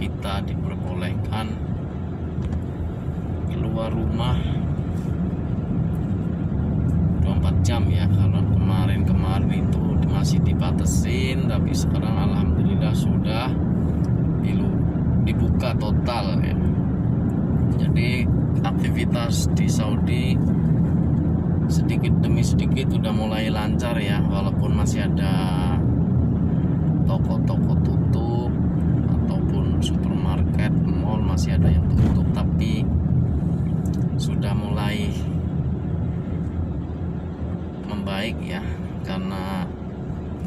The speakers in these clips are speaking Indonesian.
kita diperbolehkan keluar rumah 24 jam ya. Kalau kemarin itu masih dibatasin, tapi sekarang alhamdulillah sudah dibuka total ya. Jadi aktivitas di Saudi sedikit demi sedikit udah mulai lancar ya, walaupun masih ada toko-toko tutup ataupun supermarket, mall masih ada yang tutup, tapi sudah mulai membaik ya, karena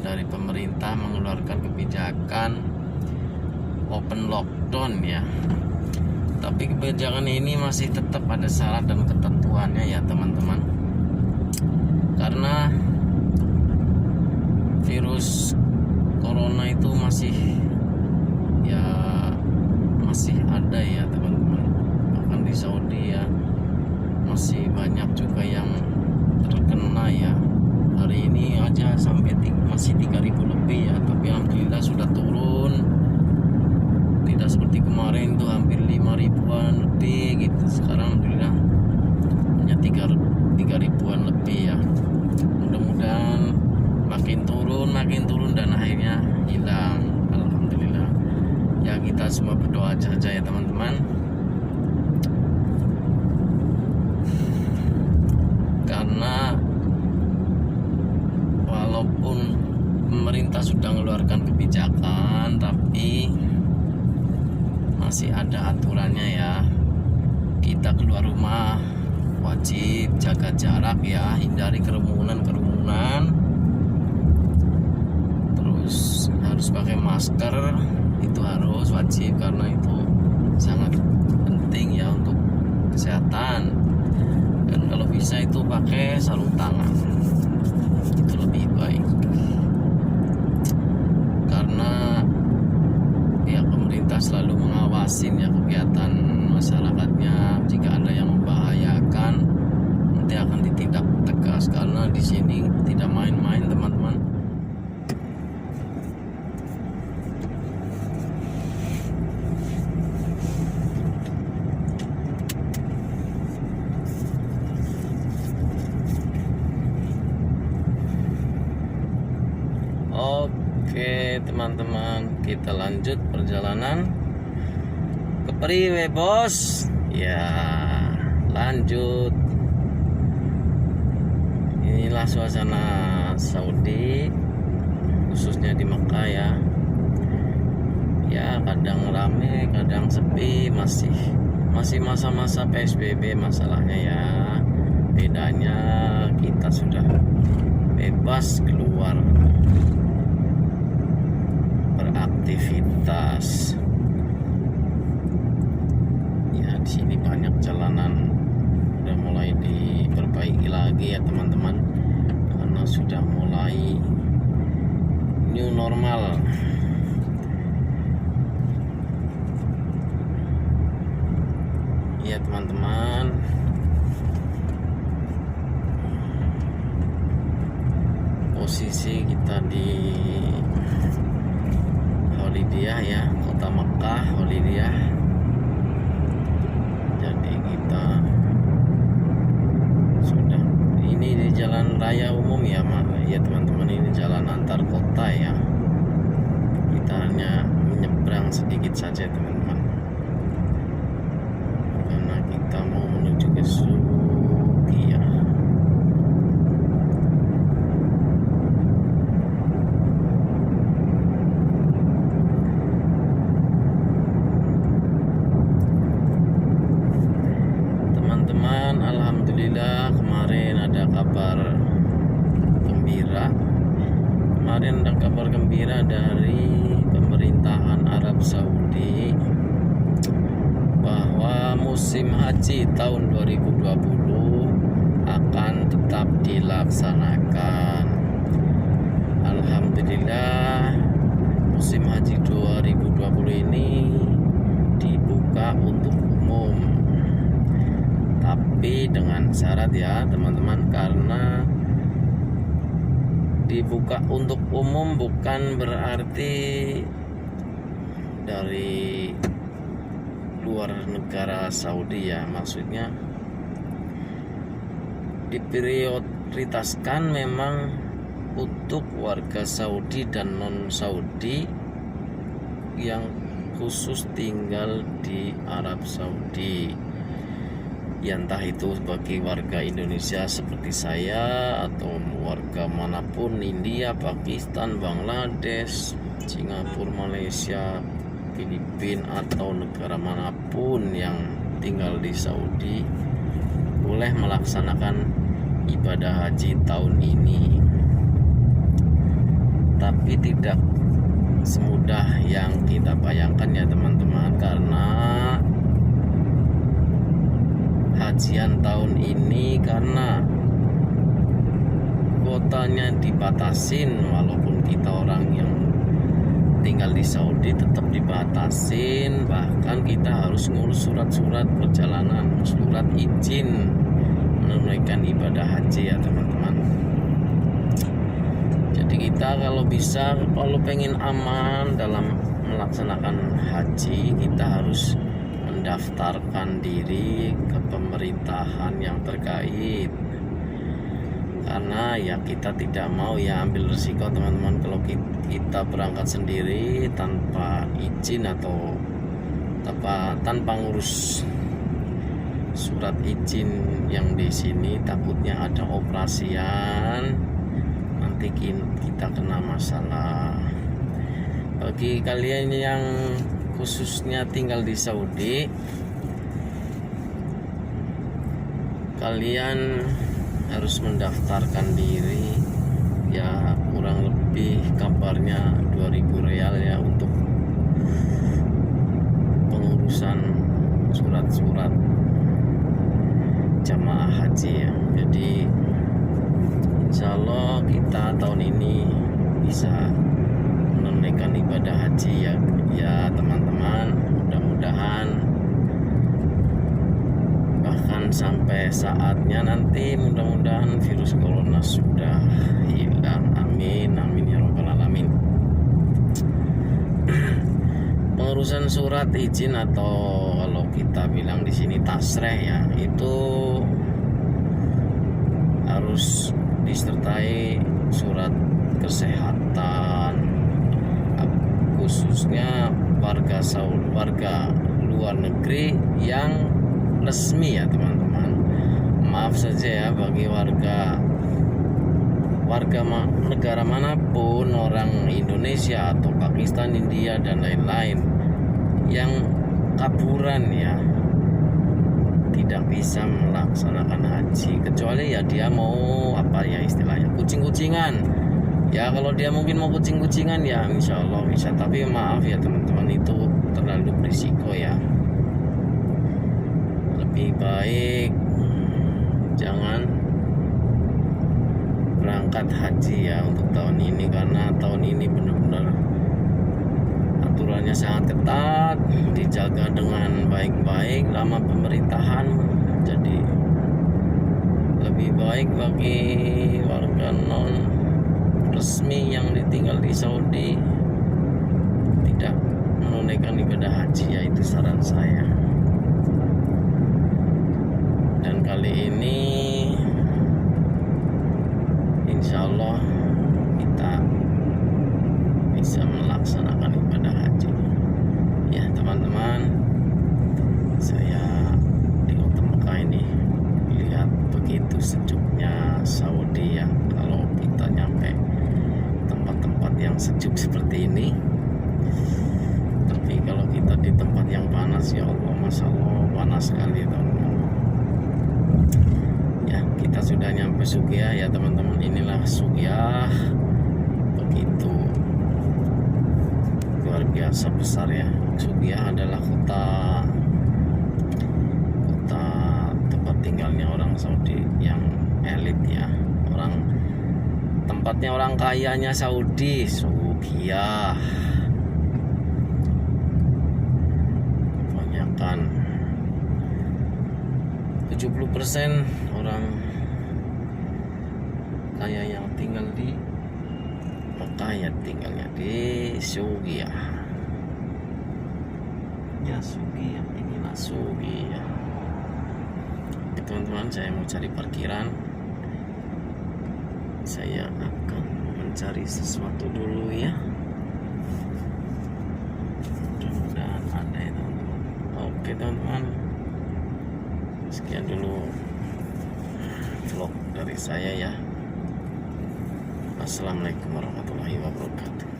dari pemerintah mengeluarkan kebijakan open lockdown ya. Tapi kebijakan ini masih tetap ada syarat dan ketentuannya ya teman-teman, karena virus corona itu masih ada ya teman-teman. Bahkan di Saudi ya masih banyak juga yang terkena ya. Hari ini aja sampai masih 3.000 lebih ya, tapi alhamdulillah sudah turun. Tidak seperti kemarin tuh hampir 5.000-an lebih gitu. Sekarang alhamdulillah hanya 3.000-an lebih ya. Mudah-mudahan makin turun dan akhirnya hilang. Alhamdulillah. Ya kita semua berdoa saja ya teman-teman. Karena walaupun pemerintah sudah mengeluarkan kebijakan, tapi masih ada aturannya ya. Kita keluar rumah wajib jaga jarak ya, hindari kerumunan, terus harus pakai masker, itu harus wajib karena itu sangat penting ya untuk kesehatan. Dan kalau bisa itu pakai sarung tangan, itu lebih baik, karena pihak pemerintah selalu mengawasin ya kegiatan masyarakatnya. Jika ada yang membahayakan, nanti akan ditindak tegas, karena di sini tidak main-main teman-teman. Oke teman-teman, kita lanjut perjalanan ke Priwe bos. Ya lanjut. Inilah suasana Saudi, khususnya di Mekah ya. Ya kadang rame, kadang sepi, masih masa-masa PSBB masalahnya ya. Bedanya kita sudah bebas keluar beraktivitas. Ya di sini banyak jalanan udah mulai diperbaiki lagi ya teman-teman, karena sudah mulai new normal. Ya teman-teman, posisi kita di Holidiyah ya, kota Mekah, Holidiyah. Jadi kita sudah ini di jalan raya umum ya teman-teman, ini jalan antar kota ya. Kita hanya menyeberang sedikit saja teman-teman, karena kita mau menuju ke Suqiyah. Alhamdulillah kemarin ada kabar gembira dari pemerintahan Arab Saudi bahwa musim haji tahun 2020 akan tetap dilaksanakan. Alhamdulillah musim haji 2020 ini dibuka untuk umum, tapi dengan syarat ya teman-teman, karena dibuka untuk umum bukan berarti dari luar negara Saudi ya, maksudnya diprioritaskan memang untuk warga Saudi dan non Saudi yang khusus tinggal di Arab Saudi ya, entah itu bagi warga Indonesia seperti saya atau warga manapun, India, Pakistan, Bangladesh, Singapura, Malaysia, Filipina, atau negara manapun yang tinggal di Saudi boleh melaksanakan ibadah haji tahun ini. Tapi tidak semudah yang kita bayangkan ya teman-teman, karena hajian tahun ini karena kuotanya dibatasin, walaupun kita orang yang tinggal di Saudi tetap dibatasin, bahkan kita harus ngurus surat-surat perjalanan, surat izin menunaikan ibadah haji ya teman-teman. Jadi kita kalau bisa, kalau pengen aman dalam melaksanakan haji, kita harus mendaftarkan diri ke pemerintahan yang terkait, karena ya kita tidak mau ya ambil risiko teman-teman kalau kita berangkat sendiri tanpa izin atau tanpa ngurus surat izin yang di sini, takutnya ada operasian, nanti kita kena masalah. Bagi kalian yang khususnya tinggal di Saudi, kalian harus mendaftarkan diri ya, kurang lebih kabarnya 2.000 rial ya untuk pengurusan surat-surat jamaah haji ya. Jadi insya Allah kita tahun ini bisa menunaikan ibadah haji ya teman-teman. Mudah-mudahan bahkan sampai saatnya nanti, mudah-mudahan virus corona sudah hilang. Amin, amin ya rabbal alamin. Pengurusan surat izin atau kalau kita bilang di sini tasreh ya, itu harus disertai surat kesehatan, khususnya warga luar negeri yang resmi ya teman-teman. Maaf saja ya bagi warga negara manapun, orang Indonesia atau Pakistan, India dan lain-lain yang kaburan ya, tidak bisa melaksanakan haji, kecuali ya dia mau apa ya istilahnya kucing-kucingan ya. Kalau dia mungkin mau kucing-kucingan ya insya Allah bisa, tapi maaf ya teman-teman, itu terlalu berisiko ya. Lebih baik jangan berangkat haji ya untuk tahun ini, karena tahun ini benar-benar aturannya sangat ketat, dijaga dengan baik-baik sama pemerintahan. Jadi lebih baik bagi warga non resmi yang ditinggal di Saudi tidak menunaikan ibadah haji ya, itu saran saya. Dan kali ini insya Allah kita bisa melaksanakan ibadah haji ya teman-teman. Saya di Kota Mekah ini lihat begitu sejuknya Saudi ya. Kalau kita nyampe tempat-tempat yang sejuk seperti ini, tapi kalau kita di tempat yang panas ya Allah, masya Allah panas sekali teman-teman ya. Kita sudah nyampe Suqyah ya teman-teman. Inilah Suqyah, begitu luar biasa besar ya. Suqyah adalah kota tempat tinggalnya orang Saudi yang elit ya, tempatnya orang kayanya Saudi. Suqyah kebanyakan 70% orang kaya yang tinggal di Mekah ya, tinggalnya di Suqyah. Yasugi ya, ini Nasugi ya. Oke teman-teman, saya mau cari parkiran. Saya akan mencari sesuatu dulu ya. Mudah-mudahan ada ya teman-teman. Oke teman-teman, sekian dulu vlog dari saya ya. Assalamualaikum warahmatullahi wabarakatuh.